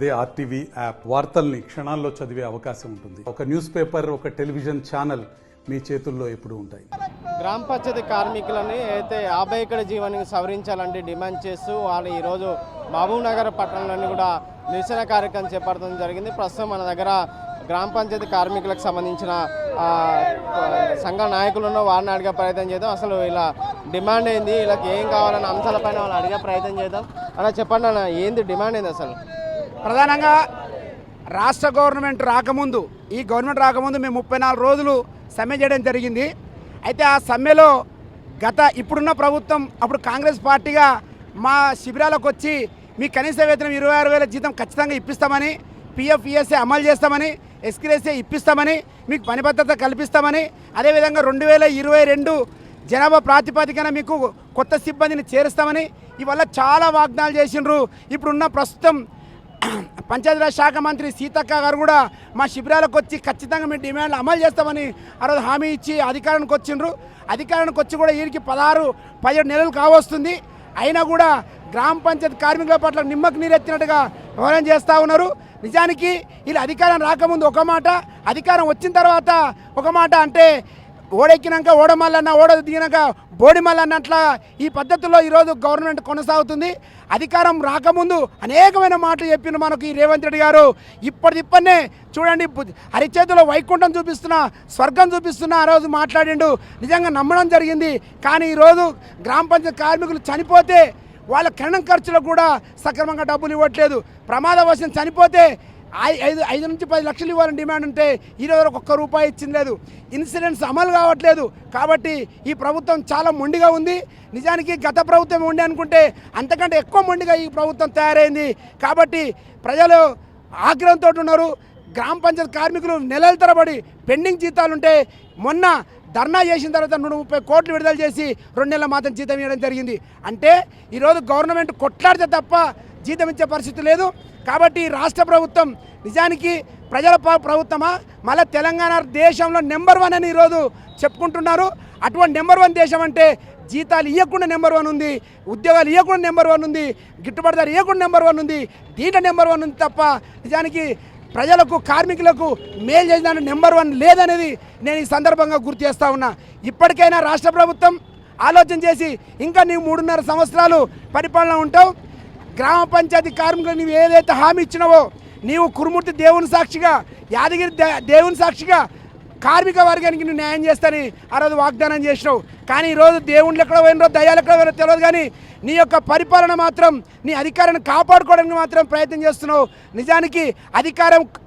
అదే RTV app వార్తల్ని క్షణాల్లో చదివే అవకాశం ఉంటుంది. ఒక న్యూస్ పేపర్, ఒక టెలివిజన్ ఛానల్ మీ చేతుల్లో ఎప్పుడూ ఉంటాయి. గ్రామ పంచాయతీ కార్మికులని అయితే 50 ఎకరాల జీవానికి సవరించాలని డిమాండ్ చేస్తూ వాళ్ళు ఈరోజు మహబూబ్ నగర్ పట్టణంలోని కూడా నిరసన కార్యక్రమం చేపట్టడం జరిగింది. ప్రస్తుతం మన దగ్గర గ్రామ పంచాయతీ కార్మికులకు సంబంధించిన సంఘ నాయకులను వారిని అడిగే ప్రయత్నం చేద్దాం. అసలు ఇలా డిమాండ్ ఏంది, వీళ్ళకి ఏం కావాలన్న అంశాలపైన వాళ్ళు అడిగే ప్రయత్నం చేద్దాం. అలా చెప్పండి అన్న, ఏంది డిమాండ్ ఏంది అసలు? ప్రధానంగా రాష్ట్ర గవర్నమెంట్ రాకముందు, ఈ గవర్నమెంట్ రాకముందు మేము 34 రోజులు సమ్మె చేయడం జరిగింది. అయితే ఆ సమ్మెలో ఇప్పుడున్న ప్రభుత్వం అప్పుడు కాంగ్రెస్ పార్టీగా మా శిబిరాలకు వచ్చి మీ కనీస వేతనం 26,000 జీతం ఖచ్చితంగా ఇప్పిస్తామని, పిఎఫ్ ఈఎస్ఏ అమలు చేస్తామని, ఎస్క్రేసే ఇప్పిస్తామని, మీకు పని భద్రత కల్పిస్తామని, అదేవిధంగా 2022 జనాభా ప్రాతిపదికన మీకు కొత్త సిబ్బందిని చేరుస్తామని ఇవల్ల చాలా వాగ్దానాలు చేసిండ్రు. ఇప్పుడున్న ప్రస్తుతం పంచాయతీరాజ్ శాఖ మంత్రి సీతక్క గారు కూడా మా శిబిరాలకు వచ్చి ఖచ్చితంగా మీ డిమాండ్లు అమలు చేస్తామని ఆ రోజు హామీ ఇచ్చి అధికారానికి వచ్చిండ్రు. అధికారానికి వచ్చి కూడా వీరికి 16-17 నెలలు కావస్తుంది. అయినా కూడా గ్రామ పంచాయతీ కార్మికుల పట్ల నిమ్మకు నీరెత్తినట్టుగా వ్యవహారం చేస్తూ ఉన్నారు. నిజానికి వీళ్ళు అధికారం రాకముందు ఒక మాట, అధికారం వచ్చిన తర్వాత ఒక మాట. అంటే ఓడెక్కినాక ఓడమల్లన్న, ఓడ దిగినాక బోడిమల్ల అన్నట్ల ఈ పద్ధతిలో ఈరోజు గవర్నమెంట్ కొనసాగుతుంది. అధికారం రాకముందు అనేకమైన మాటలు చెప్పిండు మనకు ఈ రేవంత్ రెడ్డి గారు. ఇప్పటినే చూడండి, అరిచేతిలో వైకుంఠం చూపిస్తున్నా, స్వర్గం చూపిస్తున్నా ఆ రోజు మాట్లాడిండు. నిజంగా నమ్మడం జరిగింది. కానీ ఈరోజు గ్రామ పంచాయతీ కార్మికులు చనిపోతే వాళ్ళ ఖననం ఖర్చులకు కూడా సక్రమంగా డబ్బులు ఇవ్వట్లేదు. ప్రమాదవశాత్తు చనిపోతే 5 నుంచి 10 లక్షలు ఇవ్వాలని డిమాండ్ ఉంటే ఈరోజు ఒక్క రూపాయి ఇచ్చింది లేదు. ఇన్సూరెన్స్ అమలు కావట్లేదు. కాబట్టి ఈ ప్రభుత్వం చాలా మొండిగా ఉంది. నిజానికి గత ప్రభుత్వం ఉండి అనుకుంటే అంతకంటే ఎక్కువ మొండిగా ఈ ప్రభుత్వం తయారైంది. కాబట్టి ప్రజలు ఆగ్రహంతో ఉన్నారు. గ్రామ పంచాయతీ కార్మికులు నెలల తరబడి పెండింగ్ జీతాలుంటే మొన్న ధర్నా చేసిన తర్వాత 130 కోట్లు విడుదల చేసి 2 నెలల మాత్రం జీతం ఇవ్వడం జరిగింది. అంటే ఈరోజు గవర్నమెంట్ కొట్లాడితే తప్ప జీతం ఇచ్చే పరిస్థితి లేదు. కాబట్టి రాష్ట్ర ప్రభుత్వం నిజానికి ప్రజల ప్రభుత్వమా, మళ్ళీ తెలంగాణ దేశంలో నెంబర్ 1 అని ఈరోజు చెప్పుకుంటున్నారు. అటువంటి నెంబర్ 1 దేశం అంటే జీతాలు ఇవ్వకుండా నెంబర్ 1 ఉంది, ఉద్యోగాలు ఇవ్వకుండా నెంబర్ 1 ఉంది, గిట్టుబాటు ధర ఇవ్వకుండా నెంబర్ 1 ఉంది, దీంట్లో నెంబర్ 1 ఉంది తప్ప నిజానికి ప్రజలకు కార్మికులకు మేలు చేసిన నెంబర్ 1 లేదనేది నేను ఈ సందర్భంగా గుర్తు చేస్తూ ఉన్నా. ఇప్పటికైనా రాష్ట్ర ప్రభుత్వం ఆలోచన చేసి ఇంకా నీవు 3.5 సంవత్సరాలు పరిపాలన ఉంటావు. గ్రామ పంచాయతీ కార్మికులు నీవు ఏదైతే హామీ ఇచ్చినావో, నీవు కురుమూర్తి దేవుని సాక్షిగా, యాదగిరి దేవుని సాక్షిగా కార్మిక వర్గానికి నువ్వు న్యాయం చేస్తానని ఆ రోజు వాగ్దానం చేసినావు. కానీ ఈరోజు దేవుళ్ళు ఎక్కడ పోయినరో, దయ్యాలు ఎక్కడ పోయినో తెలియదు. కానీ నీ యొక్క పరిపాలన మాత్రం, నీ అధికారాన్ని కాపాడుకోవడానికి మాత్రం ప్రయత్నం చేస్తున్నావు. నిజానికి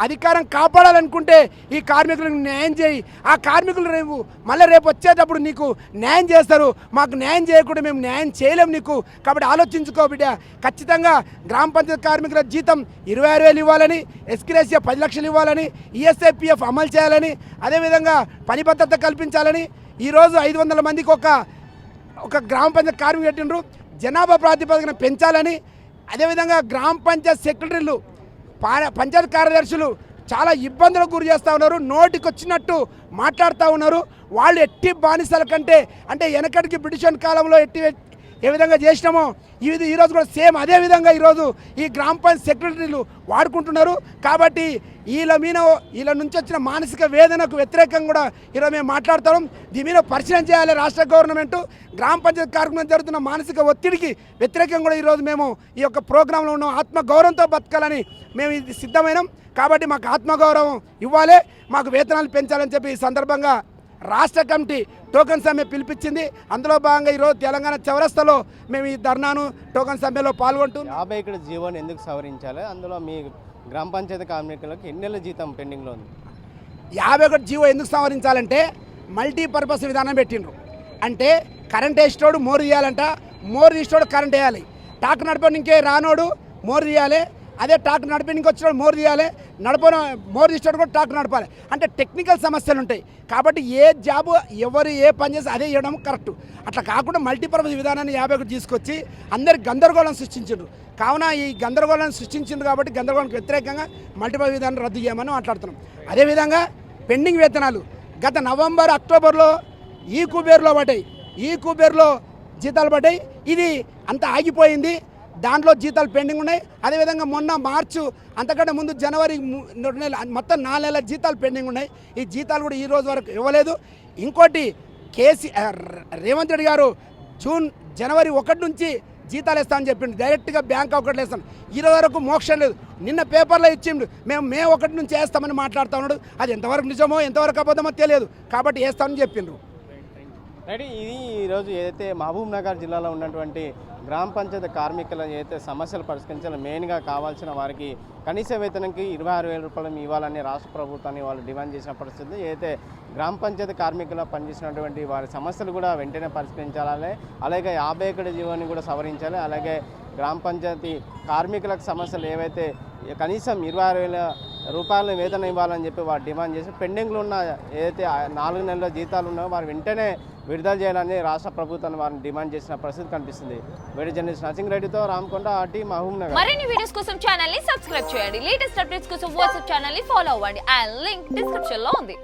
అధికారం కాపాడాలనుకుంటే ఈ కార్మికులకు న్యాయం చేయి. ఆ కార్మికులు రేపు వచ్చేటప్పుడు నీకు న్యాయం చేస్తారు. మాకు న్యాయం చేయకుండా మేము న్యాయం చేయలేము నీకు. కాబట్టి ఆలోచించుకో బిడ్డ. ఖచ్చితంగా గ్రామ పంచాయతీ కార్మికుల జీతం 26,000 ఇవ్వాలని, ఎస్క్రేసియా 10 లక్షలు ఇవ్వాలని, ఈఎస్ఐపిఎఫ్ అమలు చేయాలని, అదేవిధంగా పని భద్రత కల్పించాలని, ఈరోజు 500 మందికి ఒక గ్రామ పంచాయతీ కార్మికులు పెట్టిండ్రు. జనాభా ప్రాతిపదికన పెంచాలని, అదేవిధంగా గ్రామ పంచాయతీ సెక్రటరీలు, పంచాయతీ కార్యదర్శులు చాలా ఇబ్బందులకు గురి చేస్తూ ఉన్నారు. నోటికి వచ్చినట్టు మాట్లాడుతూ ఉన్నారు. వాళ్ళు ఎట్టి బానిసల కంటే, అంటే వెనకటికి బ్రిటిష్ కాలంలో ఏ విధంగా చేసినామో ఈరోజు కూడా సేమ్ అదే విధంగా ఈరోజు ఈ గ్రామ పంచాయతీ సెక్రటరీలు వాడుకుంటున్నారు. కాబట్టి వీళ్ళ నుంచి వచ్చిన మానసిక వేదనకు వ్యతిరేకంగా కూడా ఈరోజు మేము మాట్లాడుతున్నాం. దీని మీద పరిశీలన చేయాలి రాష్ట్ర గవర్నమెంట్. గ్రామ పంచాయతీ కార్యక్రమం జరుగుతున్న మానసిక ఒత్తిడికి వ్యతిరేకంగా కూడా ఈరోజు మేము ఈ యొక్క ప్రోగ్రాంలో ఉన్నాం. ఆత్మగౌరవంతో బతకాలని మేము ఇది సిద్ధమైనాం. కాబట్టి మాకు ఆత్మగౌరవం ఇవ్వాలి, మాకు వేతనాలు పెంచాలని చెప్పి ఈ సందర్భంగా రాష్ట్ర కమిటీ టోకన్ సమ్మె పిలిపించింది. అందులో భాగంగా ఈరోజు తెలంగాణ చౌరస్తాలో మేము ఈ ధర్నాను, టోకన్ సమ్మెలో పాల్గొంటున్నాం. 50 ఎకరాల జీవోని ఎందుకు సవరించాలి? అందులో మీ గ్రామ పంచాయతీ కార్మికులకు ఎన్ని నెలల జీతం పెండింగ్లో ఉంది? 50 ఎకరాల జీవో ఎందుకు సవరించాలంటే మల్టీపర్పస్ విధానం పెట్టిండ్రు. అంటే కరెంట్ వేసేటోడు మోరు తీయాలంట, మోరు తీసేటోడు కరెంట్ వేయాలి. ట్రాక్టర్ నడపని ఇంకే రానోడు మోరు తీయాలి, అదే ట్రాక్టర్ నడిపి వచ్చినోడు మోరు తీయాలి, మోరు తీసేటోడు కూడా ట్రాక్టర్ నడపాలి. అంటే టెక్నికల్ సమస్యలు ఉంటాయి. కాబట్టి ఏ జాబు ఎవరు ఏ పని చేసి అదే ఇవ్వడం కరెక్ట్. అట్లా కాకుండా మల్టీపర్పస్ విధానాన్ని 50 ఎకరాలు తీసుకొచ్చి అందరికి గందరగోళం సృష్టించారు. కావున ఈ గందరగోళాన్ని సృష్టించింది కాబట్టి గందరగోళానికి వ్యతిరేకంగా మల్టీపర్పస్ విధానం రద్దు చేయమని మాట్లాడుతున్నాం. అదేవిధంగా పెండింగ్ వేతనాలు గత నవంబర్, అక్టోబర్లో ఈ కుబేర్లో జీతాలు పడ్డాయి. ఇది అంత ఆగిపోయింది. దాంట్లో జీతాలు పెండింగ్ ఉన్నాయి. అదేవిధంగా మొన్న మార్చు అంతకంటే ముందు జనవరి నెల మొత్తం 4 నెలల జీతాలు పెండింగ్ ఉన్నాయి. ఈ జీతాలు కూడా ఈ రోజు వరకు ఇవ్వలేదు. ఇంకోటి రేవంత్ రెడ్డి గారు జనవరి 1 నుంచి జీతాలు ఇస్తామని చెప్పిండు. డైరెక్ట్గా బ్యాంక్ అకౌంట్లో ఇస్తాను. ఈరోజు వరకు మోక్షం లేదు. నిన్న పేపర్లో ఇచ్చిండు మే 1 నుంచి వేస్తామని మాట్లాడుతూ ఉన్నాడు. అది ఎంతవరకు నిజమో ఎంతవరకు అబద్ధమో తెలియదు. కాబట్టి వేస్తామని చెప్పిండ్రు. ఇది ఈరోజు ఏదైతే మహబూబ్ నగర్ జిల్లాలో ఉన్నటువంటి గ్రామ పంచాయతీ కార్మికుల ఏదైతే సమస్యలు పరిష్కరించాలో మెయిన్గా కావాల్సిన వారికి కనీస వేతనంకి 26,000 రూపాయలు ఇవ్వాలని రాష్ట్ర ప్రభుత్వాన్ని వాళ్ళు డిమాండ్ చేసిన పరిస్థితి. ఏదైతే గ్రామ పంచాయతీ కార్మికులు పనిచేసినటువంటి వారి సమస్యలు కూడా వెంటనే పరిష్కరించాలి. అలాగే 50 ఎకరాల జీవోని కూడా సవరించాలి. అలాగే గ్రామ పంచాయతీ కార్మికులకు సమస్యలు ఏవైతే కనీసం 26,000 రూపాయల వేతనం ఇవ్వాలని చెప్పి వారు డిమాండ్ చేసి పెండింగ్లో ఉన్న ఏదైతే 4 నెలల జీతాలు ఉన్నాయో వారు వెంటనే విడుదల చేయాలని రాష్ట్ర ప్రభుత్వాన్ని వారిని డిమాండ్ చేసిన పరిస్థితి కనిపిస్తుంది. వీడియో జర్నలిస్ట్ నర్సింగ్ రెడ్డితో రామకొండ, ఆర్టీ, మహబూబ్ నగర్. మరిన్ని వీడియోస్ కోసం ఛానల్ ని సబ్స్క్రైబ్ చేయండి. లేటెస్ట్ అప్డేట్స్ కోసం వాట్సాప్ ఛానల్ ని ఫాలో అవ్వండి. ఆ లింక్ డిస్క్రిప్షన్ లో ఉంది.